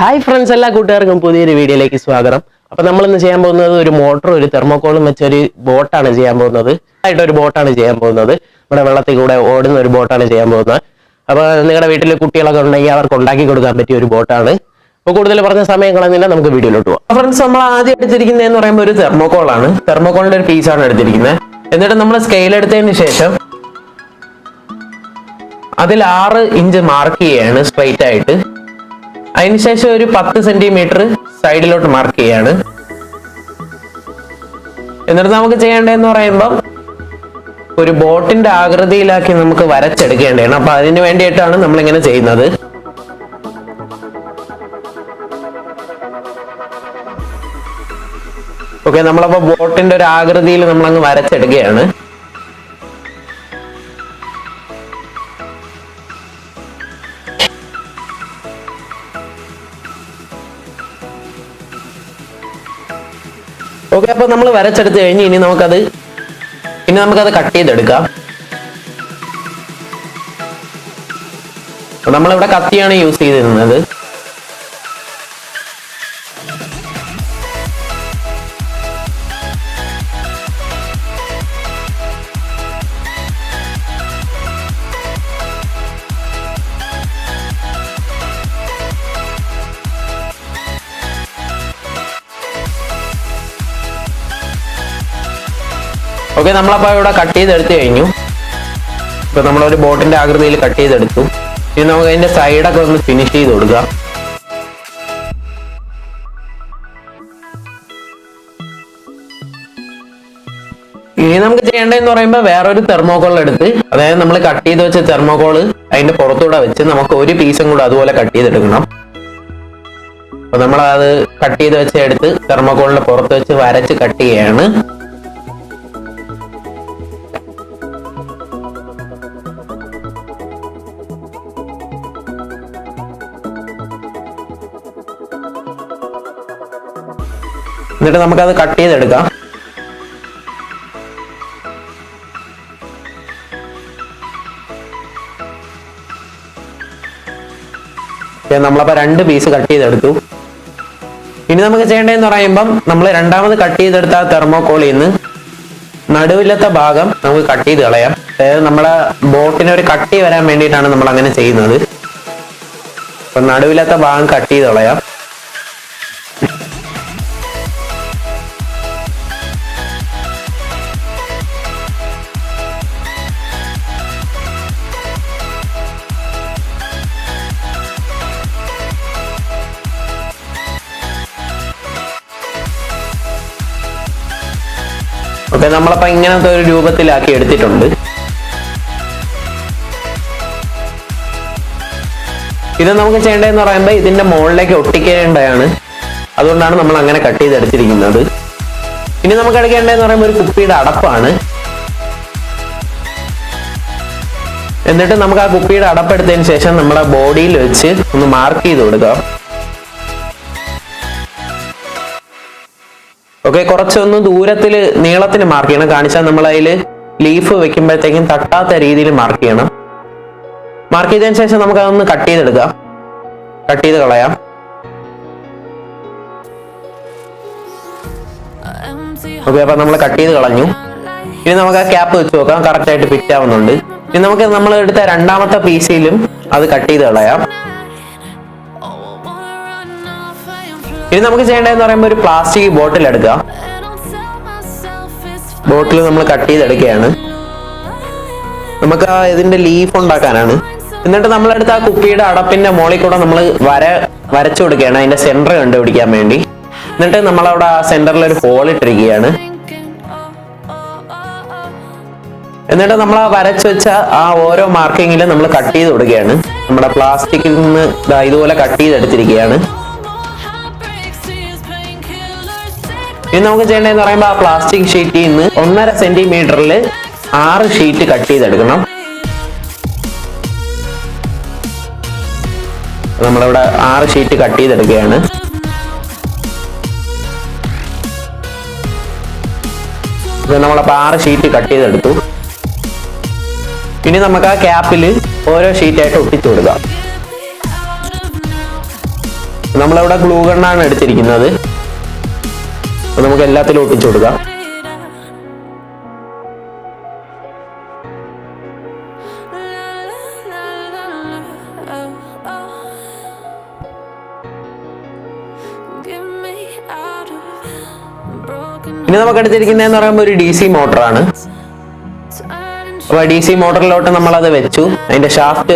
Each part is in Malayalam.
ഹായ് ഫ്രണ്ട്സ്, എല്ലാ കൂട്ടുകാർക്കും പുതിയൊരു വീഡിയോയിലേക്ക് സ്വാഗതം. അപ്പോൾ നമ്മൾ ഇന്ന് ചെയ്യാൻ പോകുന്നത് ഒരു മോട്ടറും ഒരു തെർമോക്കോളും വെച്ചൊരു ബോട്ടാണ് ചെയ്യാൻ പോകുന്നത്. ആയിട്ടൊരു ബോട്ടാണ് ചെയ്യാൻ പോകുന്നത്. നമ്മുടെ വെള്ളത്തിൽ കൂടെ ഓടുന്ന ഒരു ബോട്ടാണ് ചെയ്യാൻ പോകുന്നത്. അപ്പോൾ നിങ്ങളുടെ വീട്ടിൽ കുട്ടികളൊക്കെ ഉണ്ടെങ്കിൽ അവർക്ക് ഉണ്ടാക്കി കൊടുക്കാൻ പറ്റിയ ഒരു ബോട്ടാണ്. അപ്പോൾ കൂടുതൽ പറഞ്ഞ സമയം കളഞ്ഞില്ല, നമുക്ക് വീഡിയോയിലോട്ട് പോകാം. ഫ്രണ്ട്സ്, നമ്മൾ ആദ്യം എടുത്തിരിക്കുന്നതെന്ന് പറയുമ്പോൾ ഒരു തെർമോക്കോളാണ്. തെർമോക്കോളിന്റെ ഒരു പീസാണ് എടുത്തിരിക്കുന്നത്. എന്നിട്ട് നമ്മൾ സ്കെയിൽ എടുത്തതിന് ശേഷം അതിൽ 6 ഇഞ്ച് മാർക്ക് ചെയ്യാണ് സ്ട്രെയിറ്റ് ആയിട്ട്. അതിനുശേഷം ഒരു 10 സെന്റിമീറ്റർ സൈഡിലോട്ട് മാർക്ക് ചെയ്യാണ്. എന്നിട്ട് നമുക്ക് ചെയ്യേണ്ടതെന്ന് പറയുമ്പോൾ ഒരു ബോട്ടിന്റെ ആകൃതിയിലാക്കി നമുക്ക് വരച്ചെടുക്കേണ്ടതാണ്. അപ്പൊ അതിന് വേണ്ടിയിട്ടാണ് നമ്മൾ ഇങ്ങനെ ചെയ്യുന്നത്. ഓക്കെ, നമ്മളപ്പോ ബോട്ടിന്റെ ഒരു ആകൃതിയിൽ നമ്മൾ അങ്ങ് വരച്ചെടുക്കുകയാണ്. ഓക്കെ, അപ്പൊ നമ്മൾ വരച്ചെടുത്ത് കഴിഞ്ഞ് ഇനി നമുക്കത് കട്ട് ചെയ്തെടുക്കാം. നമ്മളിവിടെ കത്തിയാണ് യൂസ് ചെയ്തിരുന്നത്. ഓക്കെ, നമ്മളപ്പോൾ ഇവിടെ കട്ട് ചെയ്തെടുത്ത് കഴിഞ്ഞു. ഇപ്പൊ നമ്മളൊരു ബോട്ടിന്റെ ആകൃതിയിൽ കട്ട് ചെയ്തെടുത്തു. ഇനി നമുക്ക് അതിന്റെ സൈഡൊക്കെ ഒന്ന് ഫിനിഷ് ചെയ്ത് കൊടുക്കാം. ഇനി നമുക്ക് ചെയ്യേണ്ടതെന്ന് പറയുമ്പോൾ വേറൊരു തെർമോക്കോൾ എടുത്ത്, അതായത് നമ്മൾ കട്ട് ചെയ്ത് വെച്ച തെർമോക്കോള് അതിന്റെ പുറത്തൂടെ വെച്ച് നമുക്ക് ഒരു പീസും കൂടെ അതുപോലെ കട്ട് ചെയ്തെടുക്കണം. അപ്പൊ നമ്മളത് കട്ട് ചെയ്ത് വെച്ച് എടുത്ത് തെർമോക്കോളിന്റെ പുറത്ത് വെച്ച് വരച്ച് കട്ട് ചെയ്യാണ്. എന്നിട്ട് നമുക്കത് കട്ട് ചെയ്തെടുക്കാം. നമ്മളപ്പോ 2 പീസ് കട്ട് ചെയ്തെടുത്തു. ഇനി നമുക്ക് ചെയ്യേണ്ടതെന്ന് പറയുമ്പം നമ്മൾ രണ്ടാമത് കട്ട് ചെയ്തെടുത്ത തെർമോക്കോളിൽ നിന്ന് നടുവിലത്തെ ഭാഗം നമുക്ക് കട്ട് ചെയ്ത് കളയാം. അതായത് നമ്മളെ ബോട്ടിന് ഒരു കട്ടി വരാൻ വേണ്ടിയിട്ടാണ് നമ്മൾ അങ്ങനെ ചെയ്യുന്നത്. അപ്പൊ നടുവിലത്തെ ഭാഗം കട്ട് ചെയ്ത് കളയാം. ഓക്കെ, നമ്മളപ്പോ ഇങ്ങനത്തെ ഒരു രൂപത്തിലാക്കി എടുത്തിട്ടുണ്ട്. ഇത് നമുക്ക് ചെയ്യേണ്ടതെന്ന് പറയുമ്പോൾ ഇതിന്റെ മുകളിലേക്ക് ഒട്ടിക്കേണ്ടതാണ്. അതുകൊണ്ടാണ് നമ്മൾ അങ്ങനെ കട്ട് ചെയ്തെടുത്തിരിക്കുന്നത്. ഇനി നമുക്ക് എടുക്കേണ്ടതെന്ന് പറയുമ്പോൾ ഒരു കുപ്പിയുടെ അടപ്പാണ്. എന്നിട്ട് നമുക്ക് ആ കുപ്പിയുടെ അടപ്പെടുത്തതിന് ശേഷം നമ്മുടെ ബോഡിയിൽ വെച്ച് ഒന്ന് മാർക്ക് ചെയ്ത് കൊടുക്കാം. ഓക്കെ, കുറച്ചൊന്ന് ദൂരത്തിൽ നീളത്തിന് മാർക്ക് ചെയ്യണം. കാണിച്ചാൽ നമ്മൾ അതിൽ ലീഫ് വെക്കുമ്പോഴത്തേക്കും തട്ടാത്ത രീതിയിൽ മാർക്ക് ചെയ്യണം. മാർക്ക് ചെയ്തതിന് ശേഷം നമുക്ക് അതൊന്ന് കട്ട് ചെയ്തെടുക്കാം. കട്ട് ചെയ്ത് കളയാം. ഓക്കെ, അപ്പൊ നമ്മൾ കട്ട് ചെയ്ത് കളഞ്ഞു. ഇനി നമുക്ക് ആ ക്യാപ്പ് വെച്ച് നോക്കാം. കറക്റ്റ് ആയിട്ട് ഫിറ്റ് ആവുന്നുണ്ട്. ഇനി നമുക്ക് നമ്മൾ എടുത്ത രണ്ടാമത്തെ പീസിലും അത് കട്ട് ചെയ്ത് കളയാം. ഇനി നമുക്ക് ചെയ്യേണ്ടതെന്ന് പറയുമ്പോൾ ഒരു പ്ലാസ്റ്റിക് ബോട്ടിൽ എടുക്കുക. ബോട്ടിൽ നമ്മൾ കട്ട് ചെയ്തെടുക്കുകയാണ്. നമുക്ക് ഇതിന്റെ ലീഫ് ഉണ്ടാക്കാനാണ്. എന്നിട്ട് നമ്മളെടുത്ത ആ കുപ്പിയുടെ അടപ്പിന്റെ മുകളിൽ കൂടെ നമ്മൾ വരച്ചു കൊടുക്കുകയാണ്, അതിന്റെ സെന്റർ കണ്ടുപിടിക്കാൻ വേണ്ടി. എന്നിട്ട് നമ്മളവിടെ ആ സെന്ററിൽ ഒരു ഹോൾ ഇട്ടിരിക്കുകയാണ്. എന്നിട്ട് നമ്മൾ ആ വരച്ചു വെച്ച ആ ഓരോ മാർക്കിങ്ങിലും നമ്മൾ കട്ട് ചെയ്ത് കൊടുക്കുകയാണ്. നമ്മുടെ പ്ലാസ്റ്റിക്കിൽ നിന്ന് ഇതുപോലെ കട്ട് ചെയ്തെടുത്തിരിക്കുകയാണ്. ഇനി നമുക്ക് ചെയ്യേണ്ടതെന്ന് പറയുമ്പോൾ ആ പ്ലാസ്റ്റിക് ഷീറ്റിൽ നിന്ന് 1.5 സെന്റിമീറ്ററിൽ 6 ഷീറ്റ് കട്ട് ചെയ്തെടുക്കണം. നമ്മളിവിടെ 6 ഷീറ്റ് കട്ട് ചെയ്തെടുക്കുകയാണ്. നമ്മളപ്പോൾ 6 ഷീറ്റ് കട്ട് ചെയ്തെടുത്തു. ഇനി നമുക്ക് ആ ക്യാപ്പിൽ ഓരോ ഷീറ്റായിട്ട് ഒട്ടിച്ചു കൊടുക്കാം. നമ്മളിവിടെ ഗ്ലൂ ഗണ്ണാണ് എടുത്തിരിക്കുന്നത്. നമുക്ക് എല്ലാത്തിലും ഒട്ടിച്ചു കൊടുക്കാം. ഇനി നമുക്ക് എടുത്തിരിക്കുന്നതെന്ന് പറയുമ്പോൾ ഒരു DC മോട്ടറാണ്. അപ്പോൾ DC മോട്ടറിലോട്ട് നമ്മളത് വെച്ചു. അതിന്റെ ഷാഫ്റ്റ്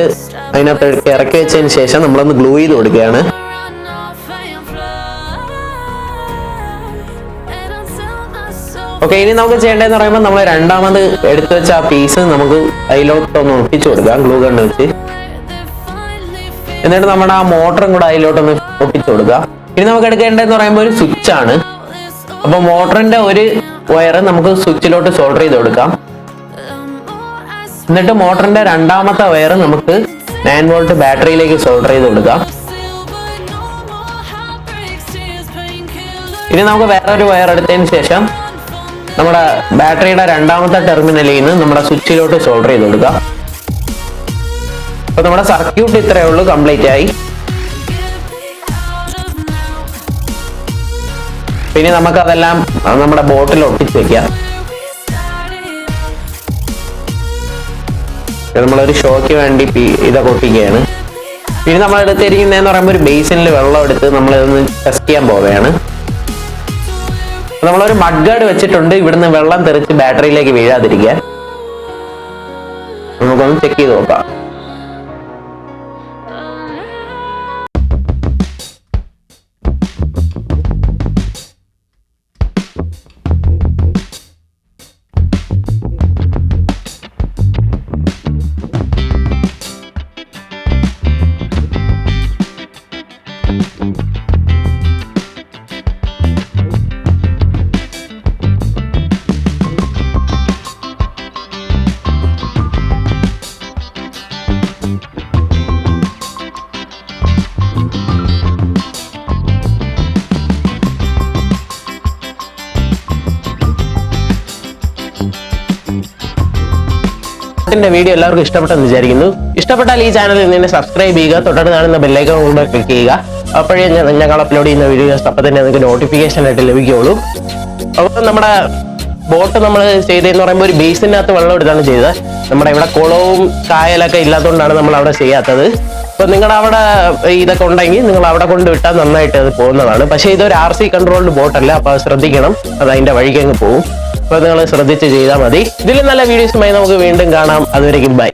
അതിനകത്ത് ഇറക്കി വെച്ചതിന് ശേഷം നമ്മളൊന്ന് ഗ്ലൂ ചെയ്ത് കൊടുക്കുകയാണ്. ഓക്കെ, ഇനി നമുക്ക് ചെയ്യേണ്ടതെന്ന് പറയുമ്പോൾ നമ്മൾ രണ്ടാമത് എടുത്തു വെച്ച ആ പീസ് നമുക്ക് അതിലോട്ടൊന്ന് ഒട്ടിച്ചു കൊടുക്കാം ഗ്ലൂ ഗണ്ണ് വെച്ച്. എന്നിട്ട് നമ്മുടെ ആ മോട്ടറും കൂടെ അതിലോട്ടൊന്ന് ഒട്ടിച്ചു കൊടുക്കുക. ഇനി നമുക്ക് എടുക്കേണ്ടതെന്ന് പറയുമ്പോൾ ഒരു സ്വിച്ച് ആണ്. അപ്പൊ മോട്ടറിന്റെ ഒരു വയറ് നമുക്ക് സ്വിച്ചിലോട്ട് സോൾഡർ ചെയ്ത് കൊടുക്കാം. എന്നിട്ട് മോട്ടറിന്റെ രണ്ടാമത്തെ വയറ് നമുക്ക് 9 വോൾട്ട് ബാറ്ററിയിലേക്ക് സോൾഡർ ചെയ്ത് കൊടുക്കാം. ഇനി നമുക്ക് വേറൊരു വയർ എടുത്തതിന് ശേഷം നമ്മുടെ ബാറ്ററിയുടെ രണ്ടാമത്തെ ടെർമിനലിൽ നിന്ന് നമ്മുടെ സ്വിച്ചിലോട്ട് സോൾഡർ ചെയ്ത് കൊടുക്കാം. അപ്പൊ നമ്മുടെ സർക്യൂട്ട് ഇത്രയേ ഉള്ളൂ, കംപ്ലീറ്റ് ആയി. പിന്നെ നമുക്ക് അതെല്ലാം നമ്മുടെ ബോട്ടിൽ ഒട്ടിച്ച് വെക്കാം. നമ്മളൊരു ഷോയ്ക്ക് വേണ്ടി ഇതൊക്കെ ഒട്ടിക്കുകയാണ്. പിന്നെ നമ്മൾ എടുത്തിരിക്കുന്നതെന്ന് പറയുമ്പോൾ ഒരു ബേസിനിൽ വെള്ളം എടുത്ത് നമ്മൾ ഇതൊന്ന് ടെസ്റ്റ് ചെയ്യാൻ പോവുകയാണ്. നമ്മളൊരു മഡ് ഗാർഡ് വെച്ചിട്ടുണ്ട്, ഇവിടുന്ന് വെള്ളം തെറിച്ച് ബാറ്ററിയിലേക്ക് വീഴാതിരിക്കാൻ. നമുക്കൊന്ന് ചെക്ക് ചെയ്ത് നോക്കാം. വീഡിയോ എല്ലാവർക്കും ഇഷ്ടപ്പെട്ടെന്ന് വിചാരിക്കുന്നു. ഇഷ്ടപ്പെട്ടാൽ ഈ ചാനൽ നിന്ന് സബ്സ്ക്രൈബ് ചെയ്യുക, തൊട്ടടുത്ത് കാണുന്ന ബെല്ലൈക്കൺ കൂടെ ക്ലിക്ക് ചെയ്യുക. അപ്പോഴേ ഞങ്ങൾ അപ്ലോഡ് ചെയ്യുന്ന വീഡിയോസ് അപ്പം തന്നെ നിങ്ങൾക്ക് നോട്ടിഫിക്കേഷൻ ആയിട്ട് ലഭിക്കുകയുള്ളൂ. അപ്പോൾ നമ്മുടെ ബോട്ട് നമ്മൾ ചെയ്തതെന്ന് പറയുമ്പോൾ ഒരു ബേസിനകത്ത് വെള്ളം എടുത്താണ് ചെയ്തത്. നമ്മുടെ ഇവിടെ കുളവും കായലൊക്കെ ഇല്ലാത്തതുകൊണ്ടാണ് നമ്മൾ അവിടെ ചെയ്യാത്തത്. അപ്പോൾ നിങ്ങളുടെ അവിടെ ഇതൊക്കെ ഉണ്ടെങ്കിൽ നിങ്ങൾ അവിടെ കൊണ്ട് വിട്ടാൽ നന്നായിട്ട് അത് പോകുന്നതാണ്. പക്ഷേ ഇതൊരു RC കൺട്രോൾഡ് ബോട്ടല്ല, അപ്പോൾ അത് ശ്രദ്ധിക്കണം, അത് അതിൻ്റെ വഴിക്ക് അങ്ങ് പോകും. അപ്പോൾ നിങ്ങൾ ശ്രദ്ധിച്ച് ചെയ്താൽ മതി. ഇതിലും നല്ല വീഡിയോസുമായി നമുക്ക് വീണ്ടും കാണാം. അതുവരേക്കും ബൈ.